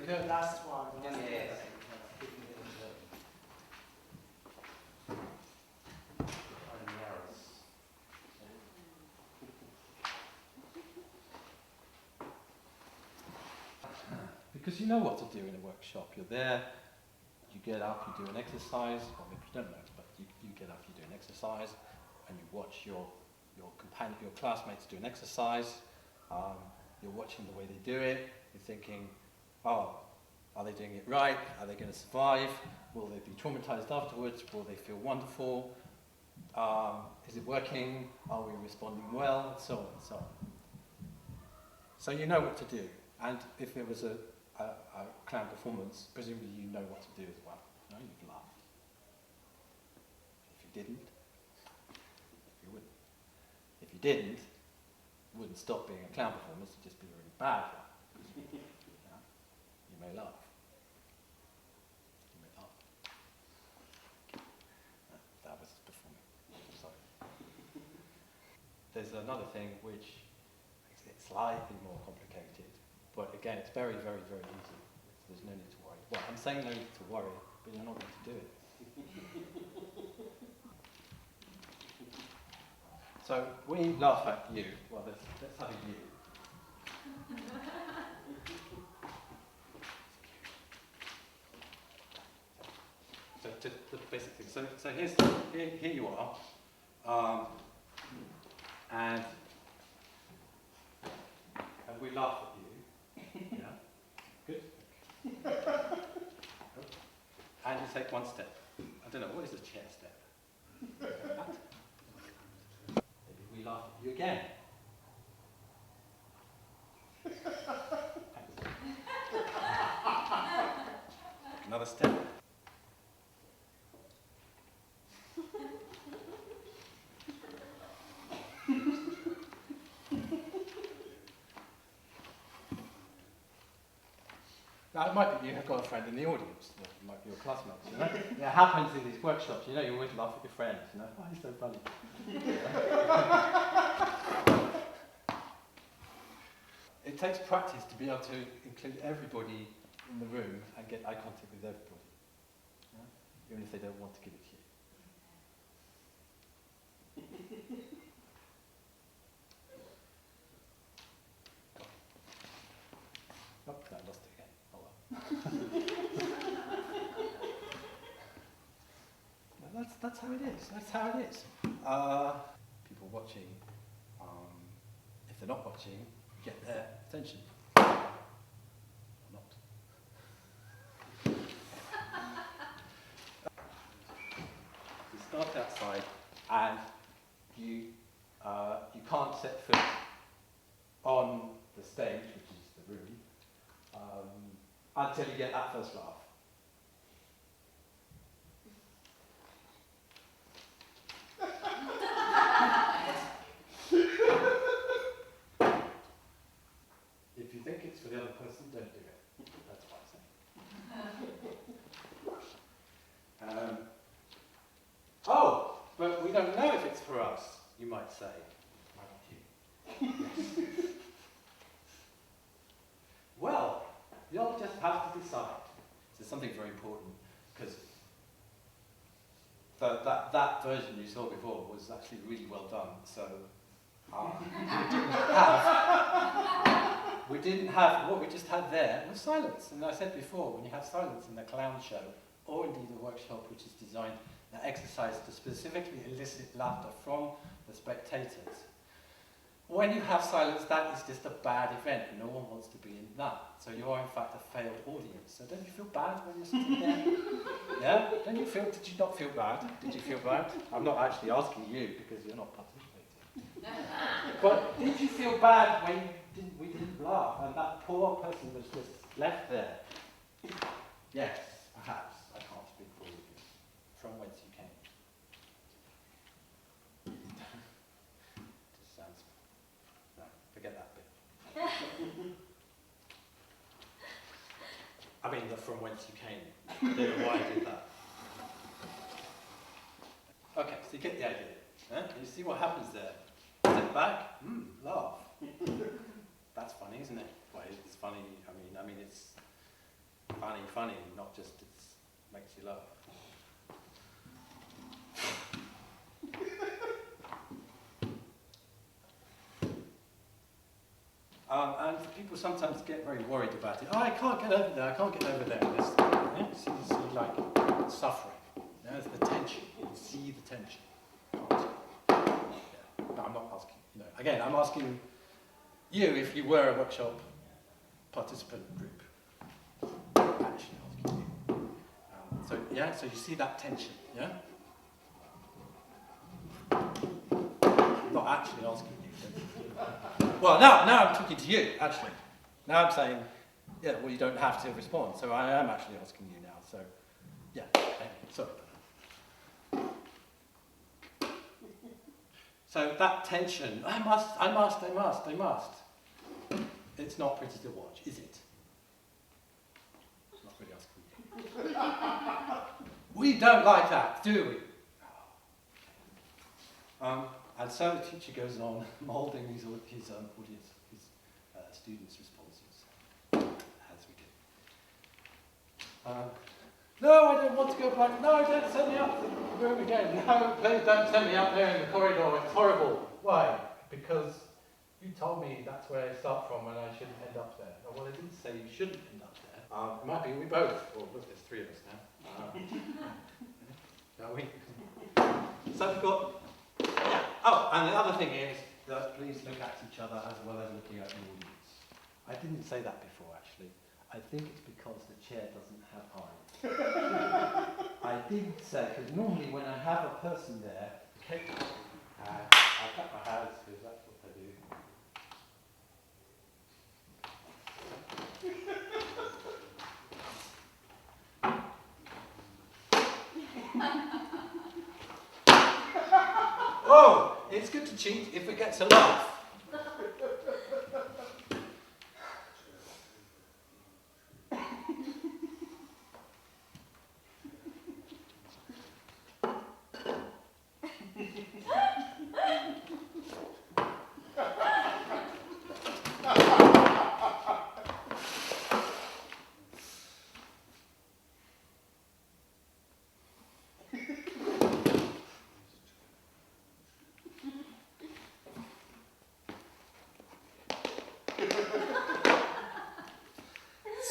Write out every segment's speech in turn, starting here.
the last one. Yes. Because you know what to do in a workshop. You're there, you get up, you do an exercise, or maybe you don't know, but you get up, you do an exercise, and you watch your classmates do an exercise. You're watching the way they do it. You're thinking, oh, are they doing it right? Are they going to survive? Will they be traumatized afterwards? Will they feel wonderful? Is it working? Are we responding well? And so on and so on. So you know what to do. And if there was a clown performance, presumably you know what to do as well. You know, you'd laugh. If you didn't, you wouldn't. If you didn't, it wouldn't stop being a clown performance, it'd just be a really bad one. You may laugh. You may laugh. That was performing. Sorry. There's another thing which makes it slightly more complicated, but again, it's very, very, very easy. There's no need to worry. Well, I'm saying no need to worry, but you're not going to do it. So we laugh at you. Well, let's have a you. So basically, so here you are, and we laugh at you. Yeah, good. And you take one step. I don't know, what is a chair step? Maybe we laugh at you again. Another step. Now, it might be you have got a friend in the audience, it might be your classmates, you know? It happens in these workshops, you know, you always laugh at your friends, you know? Oh, he's so funny. It takes practice to be able to include everybody in the room and get eye contact with everybody, you know? Even if they don't want to give it to you. Oh, no, I lost it again. Oh well. No, that's how it is. That's how it is. People watching, if they're not watching, get their attention. Or not. You start outside, and you can't set foot on the stage, which is the room, until you get that first laugh. If you think it's for the other person, don't do it. That's what I'm saying. Oh, but we don't know if it's for us, you might say. Might you? Yes. Well, you'll just have to decide. So something very important, because that version you saw before was actually really well done. So we didn't have what we just had there was silence. And I said before, when you have silence in the clown show, or indeed a workshop which is designed an exercise to specifically elicit laughter from the spectators. When you have silence, that is just a bad event. No one wants to be in that. So you are in fact a failed audience. So don't you feel bad when you're sitting there? Yeah? Did you not feel bad? Did you feel bad? I'm not actually asking you because you're not participating. But did you feel bad when we didn't laugh and that poor person was just left there? Yes, perhaps. I can't speak for all of you. From whence you came. Just sounds... No, forget that bit. I mean, the from whence you came. I don't know why I did that. Okay, so you get the idea. Huh? You see what happens there. Step back, laugh. That's funny, isn't it? Well, it's funny. I mean, it's funny, not just it makes you laugh. And people sometimes get very worried about it. Oh, I can't get over there, I can't get over there. You see like suffering. There's the tension. You see the tension. Yeah. No, I'm not asking. Again, I'm asking you if you were a workshop participant group. Actually asking you. So you see that tension, yeah? I'm not actually asking you. Well, now I'm talking to you, actually. Now I'm saying, yeah, well, you don't have to respond. So I am actually asking you now. So, yeah, sorry. So that tension, I must. It's not pretty to watch, is it? I'm not really asking you. We don't like that, do we? And so the teacher goes on moulding his audience, his students' responses, as we do. No, I don't want to go back. No, don't send me up the room again. No, please don't send me up there in the corridor. It's horrible. Why? Because you told me that's where I start from and I shouldn't end up there. Well, I didn't say you shouldn't end up there. It might be we both. Well, look, there's three of us now. Shall we? So we've got... Yeah. Oh, and the other thing is that please look at each other as well as looking at the audience. I didn't say that before, actually. I think it's because the chair doesn't have eyes. I didn't say, because normally when I have a person there, okay, I clap my hands because that's what I do. Oh, it's good to cheat if it gets a laugh.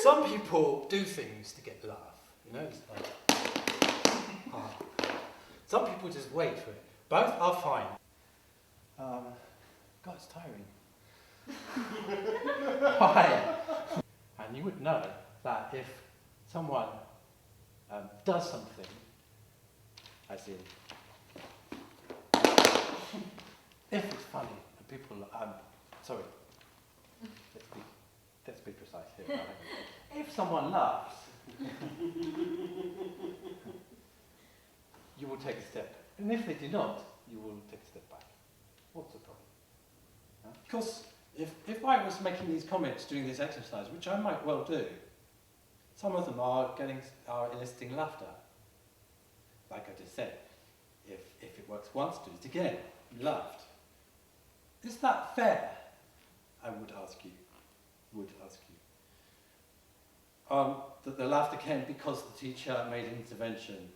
Some people do things to get a laugh, it's like, Some people just wait for it. Both are fine. God, it's tiring. Why? And you would know that if someone does something, as in, if it's funny, and people, sorry, let's be precise here. Right? If someone laughs, you will take a step. And if they do not, you will take a step back. What's the problem? Because if I was making these comments during this exercise, which I might well do, some of them are eliciting laughter. Like I just said, if it works once, do it again. You laughed. Is that fair? I would ask you. That the laughter came because the teacher made an intervention,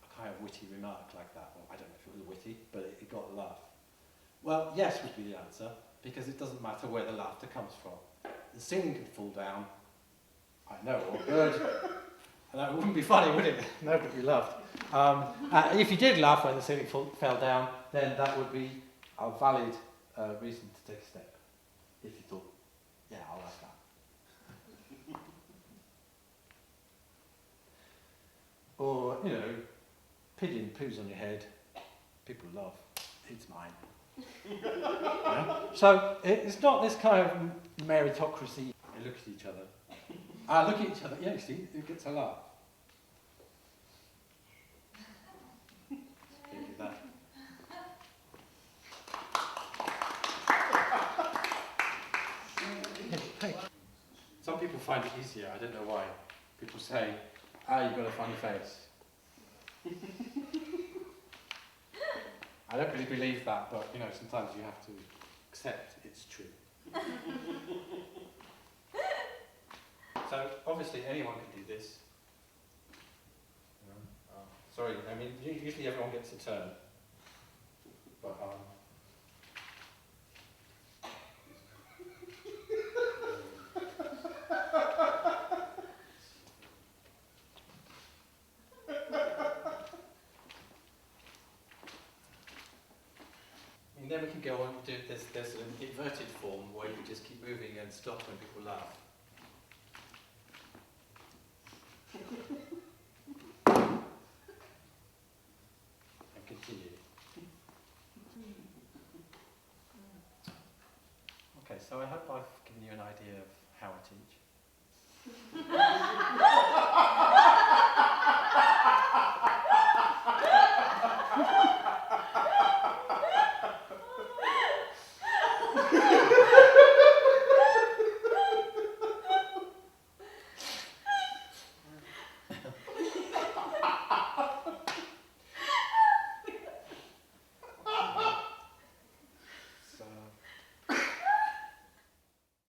a kind of witty remark like that. Well, I don't know if it was witty, but it got a laugh. Well, yes would be the answer, because it doesn't matter where the laughter comes from. The ceiling could fall down, I know, or good, and that wouldn't be funny, would it? Nobody laughed. If you did laugh when the ceiling fell down, then that would be a valid reason to take a step. If you thought, yeah, I'll like that. Or, pigeon poos on your head, people laugh, it's mine. Yeah? So it's not this kind of meritocracy. They look at each other. Look at each other, yeah, you see, it gets a laugh. Can't do that. Some people find it easier, I don't know why. People say, you've got a funny face. I don't really believe that, but sometimes you have to accept it's true. So obviously anyone can do this. Sorry, I mean usually everyone gets a turn. But and then we can go on to do, there's an inverted form where you just keep moving and stop when people laugh. And continue. Okay, so I hope I've given you an idea of how I teach.